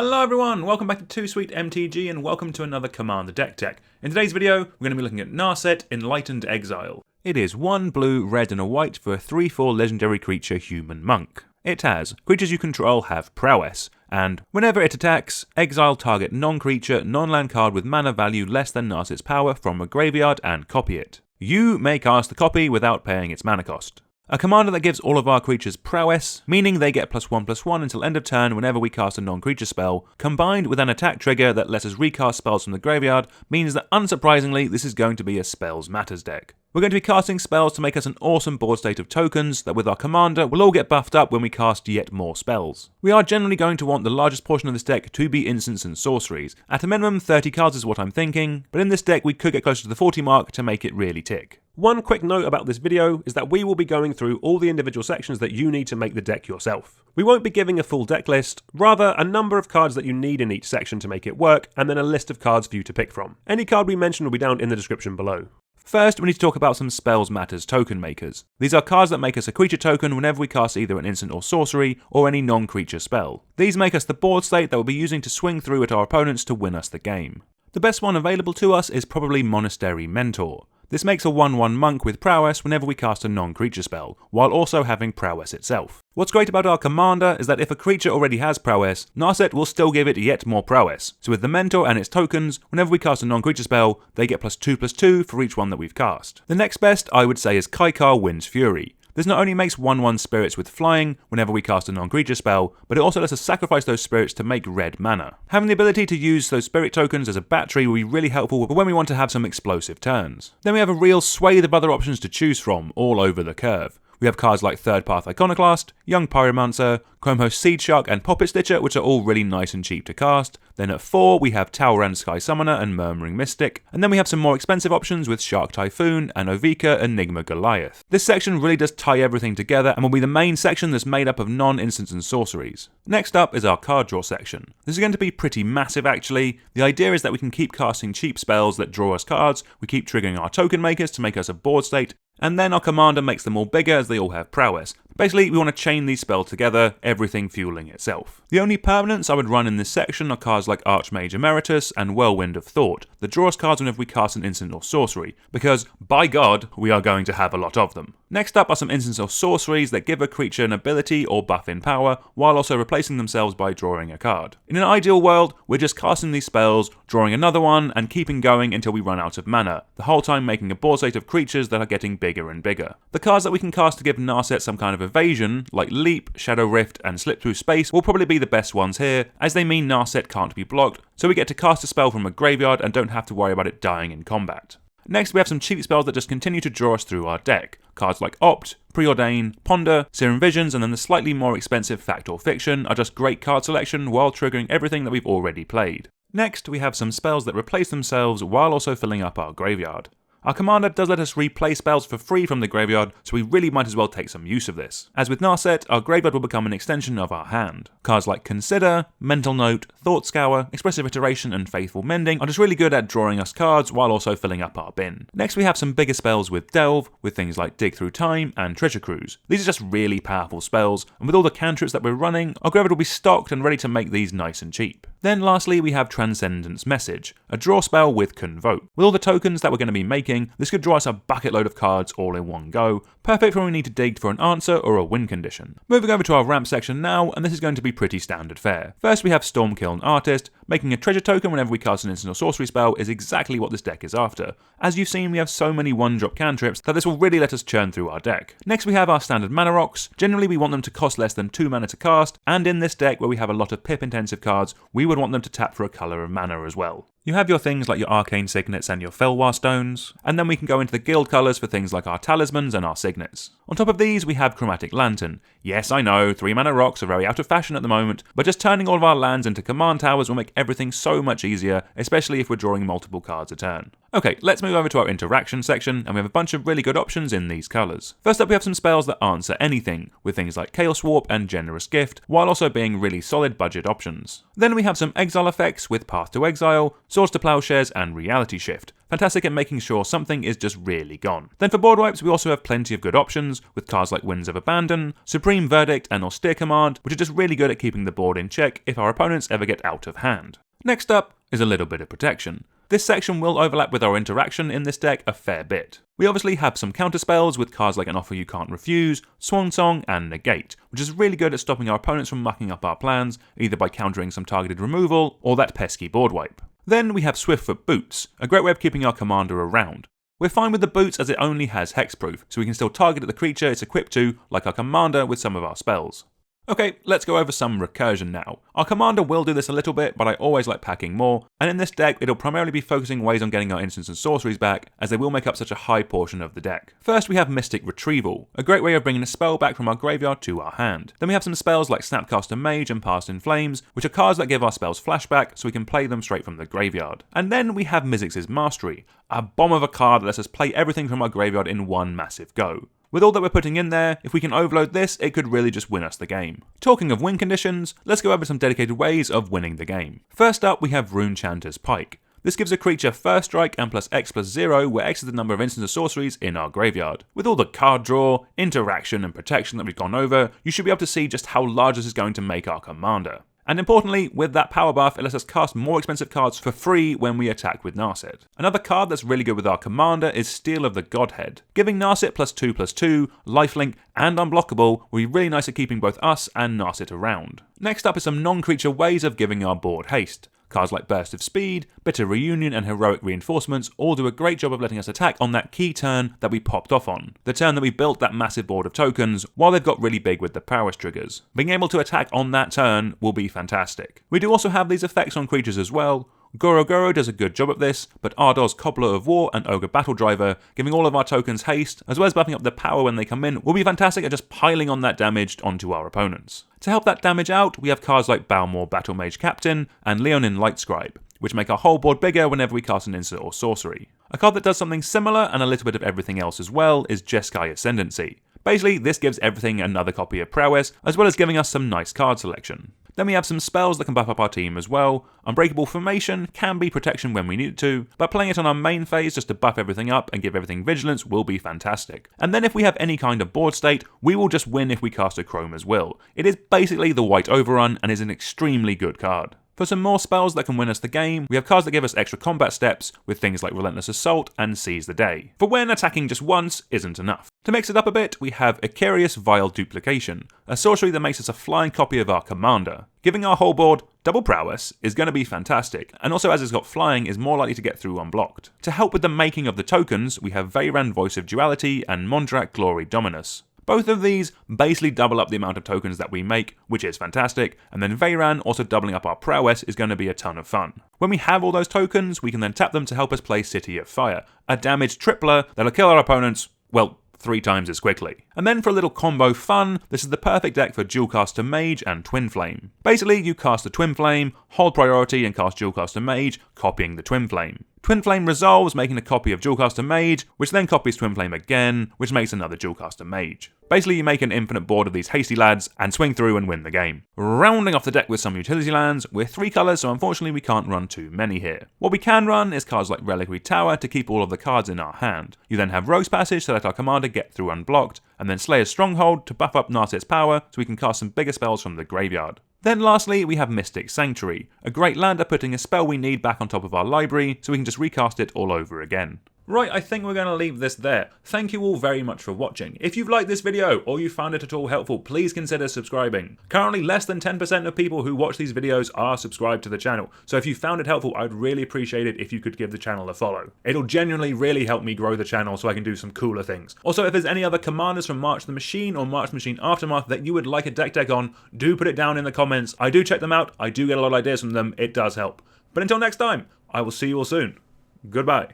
Hello everyone, welcome back to Too Sweet MTG and welcome to another Commander deck tech. In today's video, we're going to be looking at Narset, Enlightened, Exile. It is 1 blue, red and a white for a 3/4 legendary creature human monk. It has, creatures you control have prowess, and whenever it attacks, exile target non-creature, non-land card with mana value less than Narset's power from a graveyard and copy it. You may cast the copy without paying its mana cost. A commander that gives all of our creatures prowess, meaning they get +1/+1 until end of turn whenever we cast a non-creature spell, combined with an attack trigger that lets us recast spells from the graveyard, means that unsurprisingly this is going to be a Spells Matters deck. We're going to be casting spells to make us an awesome board state of tokens that with our commander will all get buffed up when we cast yet more spells. We are generally going to want the largest portion of this deck to be instants and sorceries. At a minimum 30 cards is what I'm thinking, but in this deck we could get closer to the 40 mark to make it really tick. One quick note about this video is that we will be going through all the individual sections that you need to make the deck yourself. We won't be giving a full deck list, rather a number of cards that you need in each section to make it work, and then a list of cards for you to pick from. Any card we mention will be down in the description below. First, we need to talk about some Spells Matters token makers. These are cards that make us a creature token whenever we cast either an instant or sorcery, or any non-creature spell. These make us the board state that we'll be using to swing through at our opponents to win us the game. The best one available to us is probably Monastery Mentor. This makes a 1/1 monk with prowess whenever we cast a non-creature spell, while also having prowess itself. What's great about our commander is that if a creature already has prowess, Narset will still give it yet more prowess. So with the mentor and its tokens, whenever we cast a non-creature spell, they get +2/+2 for each one that we've cast. The next best I would say is Kykar Wind's Fury. This not only makes 1/1 spirits with flying whenever we cast a non-creature spell, but it also lets us sacrifice those spirits to make red mana. Having the ability to use those spirit tokens as a battery will be really helpful for when we want to have some explosive turns. Then we have a real swathe of other options to choose from all over the curve. We have cards like Third Path Iconoclast, Young Pyromancer, Chromos Seedshark and Poppet Stitcher, which are all really nice and cheap to cast. Then at 4 we have Talrand Sky Summoner and Murmuring Mystic, and then we have some more expensive options with Shark Typhoon and Ovika, Enigma, Goliath. This section really does tie everything together and will be the main section that's made up of non-instants and sorceries. Next up is our card draw section. This is going to be pretty massive actually. The idea is that we can keep casting cheap spells that draw us cards, we keep triggering our token makers to make us a board state, and then our commander makes them all bigger as they all have prowess. Basically, we want to chain these spells together, everything fueling itself. The only permanents I would run in this section are cards like Archmage Emeritus and Whirlwind of Thought, that draw us cards whenever we cast an instant or sorcery, because, by God, we are going to have a lot of them. Next up are some instants or sorceries that give a creature an ability or buff in power, while also replacing themselves by drawing a card. In an ideal world, we're just casting these spells, drawing another one, and keeping going until we run out of mana, the whole time making a board state of creatures that are getting bigger and bigger. The cards that we can cast to give Narset some kind of evasion, like Leap, Shadow Rift, and Slip Through Space, will probably be the best ones here, as they mean Narset can't be blocked, so we get to cast a spell from a graveyard and don't have to worry about it dying in combat. Next we have some cheap spells that just continue to draw us through our deck. Cards like Opt, Preordain, Ponder, Serum Visions, and then the slightly more expensive Fact or Fiction are just great card selection while triggering everything that we've already played. Next we have some spells that replace themselves while also filling up our graveyard. Our commander does let us replay spells for free from the graveyard, so we really might as well take some use of this. As with Narset, our graveyard will become an extension of our hand. Cards like Consider, Mental Note, Thought Scour, Expressive Iteration, and Faithful Mending are just really good at drawing us cards while also filling up our bin. Next we have some bigger spells with Delve, with things like Dig Through Time and Treasure Cruise. These are just really powerful spells, and with all the cantrips that we're running, our graveyard will be stocked and ready to make these nice and cheap. Then lastly we have Transcendent Message, a draw spell with Convoke. With all the tokens that we're going to be making, this could draw us a bucket load of cards all in one go, perfect for when we need to dig for an answer or a win condition. Moving over to our ramp section now, and this is going to be pretty standard fare. First we have Stormkiln Artist. Making a treasure token whenever we cast an instant or sorcery spell is exactly what this deck is after. As you've seen, we have so many 1-drop cantrips that this will really let us churn through our deck. Next we have our standard mana rocks. Generally we want them to cost less than 2 mana to cast, and in this deck where we have a lot of pip intensive cards, we would want them to tap for a colour of mana as well. You have your things like your Arcane Signets and your Felwar Stones, and then we can go into the guild colours for things like our Talismans and our Signets. On top of these we have Chromatic Lantern. Yes, I know, 3 mana rocks are very out of fashion at the moment, but just turning all of our lands into command towers will make everything so much easier, especially if we're drawing multiple cards a turn. Okay, let's move over to our interaction section, and we have a bunch of really good options in these colours. First up, we have some spells that answer anything, with things like Chaos Warp and Generous Gift, while also being really solid budget options. Then we have some exile effects with Path to Exile, Swords to Plowshares, and Reality Shift. Fantastic at making sure something is just really gone. Then for board wipes, we also have plenty of good options, with cards like Winds of Abandon, Supreme Verdict, and Austere Command, which are just really good at keeping the board in check if our opponents ever get out of hand. Next up is a little bit of protection. This section will overlap with our interaction in this deck a fair bit. We obviously have some counterspells with cards like An Offer You Can't Refuse, Swan Song, and Negate, which is really good at stopping our opponents from mucking up our plans, either by countering some targeted removal or that pesky board wipe. Then we have Swiftfoot Boots, a great way of keeping our commander around. We're fine with the boots as it only has hexproof, so we can still target the creature it's equipped to, like our commander with some of our spells. Okay, let's go over some recursion now. Our commander will do this a little bit, but I always like packing more, and in this deck it'll primarily be focusing ways on getting our instants and sorceries back, as they will make up such a high portion of the deck. First we have Mystic Retrieval, a great way of bringing a spell back from our graveyard to our hand. Then we have some spells like Snapcaster Mage and Past in Flames, which are cards that give our spells flashback so we can play them straight from the graveyard. And then we have Mizzix's Mastery, a bomb of a card that lets us play everything from our graveyard in one massive go. With all that we're putting in there, if we can overload this, it could really just win us the game. Talking of win conditions, let's go over some dedicated ways of winning the game. First up, we have Runechanter's Pike. This gives a creature first strike and plus X+0, where X is the number of instants or sorceries in our graveyard. With all the card draw, interaction, and protection that we've gone over, you should be able to see just how large this is going to make our commander. And importantly, with that power buff, it lets us cast more expensive cards for free when we attack with Narset. Another card that's really good with our commander is Steel of the Godhead. Giving Narset +2/+2, lifelink, and unblockable will be really nice at keeping both us and Narset around. Next up is some non-creature ways of giving our board haste. Cards like Burst of Speed, Bitter Reunion, and Heroic Reinforcements all do a great job of letting us attack on that key turn that we popped off on. The turn that we built that massive board of tokens, while they've got really big with the prowess triggers. Being able to attack on that turn will be fantastic. We do also have these effects on creatures as well. Goro does a good job at this, but Ardor's Cobbler of War and Ogre Battle Driver, giving all of our tokens haste, as well as buffing up the power when they come in, will be fantastic at just piling on that damage onto our opponents. To help that damage out, we have cards like Balmor Battle Mage Captain and Leonin Lightscribe, which make our whole board bigger whenever we cast an instant or sorcery. A card that does something similar and a little bit of everything else as well is Jeskai Ascendancy. Basically, this gives everything another copy of prowess, as well as giving us some nice card selection. Then we have some spells that can buff up our team as well. Unbreakable Formation can be protection when we need it to, but playing it on our main phase just to buff everything up and give everything vigilance will be fantastic. And then if we have any kind of board state, we will just win if we cast a Chroma's Will. It is basically the white overrun and is an extremely good card. For some more spells that can win us the game, we have cards that give us extra combat steps with things like Relentless Assault and Seize the Day, for when attacking just once isn't enough. To mix it up a bit, we have Icarius Vile Duplication, a sorcery that makes us a flying copy of our commander. Giving our whole board double prowess is going to be fantastic, and also as it's got flying is more likely to get through unblocked. To help with the making of the tokens, we have Veyran Voice of Duality and Mondrak Glory Dominus. Both of these basically double up the amount of tokens that we make, which is fantastic, and then Veyran also doubling up our prowess is going to be a ton of fun. When we have all those tokens, we can then tap them to help us play City of Fire, a damage tripler that'll kill our opponents, well, 3 times as quickly. And then for a little combo fun, this is the perfect deck for Dualcaster Mage and Twin Flame. Basically, you cast the Twin Flame, hold priority and cast Dualcaster Mage, copying the Twin Flame. Twin Flame resolves, making a copy of Dualcaster Mage, which then copies Twin Flame again, which makes another Dualcaster Mage. Basically, you make an infinite board of these hasty lads and swing through and win the game. Rounding off the deck with some utility lands, we're 3 colours, so unfortunately we can't run too many here. What we can run is cards like Reliquary Tower to keep all of the cards in our hand. You then have Rogue's Passage to let our commander get through unblocked, and then Slayer's Stronghold to buff up Narset's power so we can cast some bigger spells from the graveyard. Then lastly, we have Mystic Sanctuary, a great lander putting a spell we need back on top of our library so we can just recast it all over again. Right, I think we're going to leave this there. Thank you all very much for watching. If you've liked this video or you found it at all helpful, please consider subscribing. Currently, less than 10% of people who watch these videos are subscribed to the channel, so if you found it helpful, I'd really appreciate it if you could give the channel a follow. It'll genuinely really help me grow the channel so I can do some cooler things. Also, if there's any other commanders from March the Machine or March the Machine Aftermath that you would like a deck on, do put it down in the comments. I do check them out, I do get a lot of ideas from them, it does help. But until next time, I will see you all soon. Goodbye.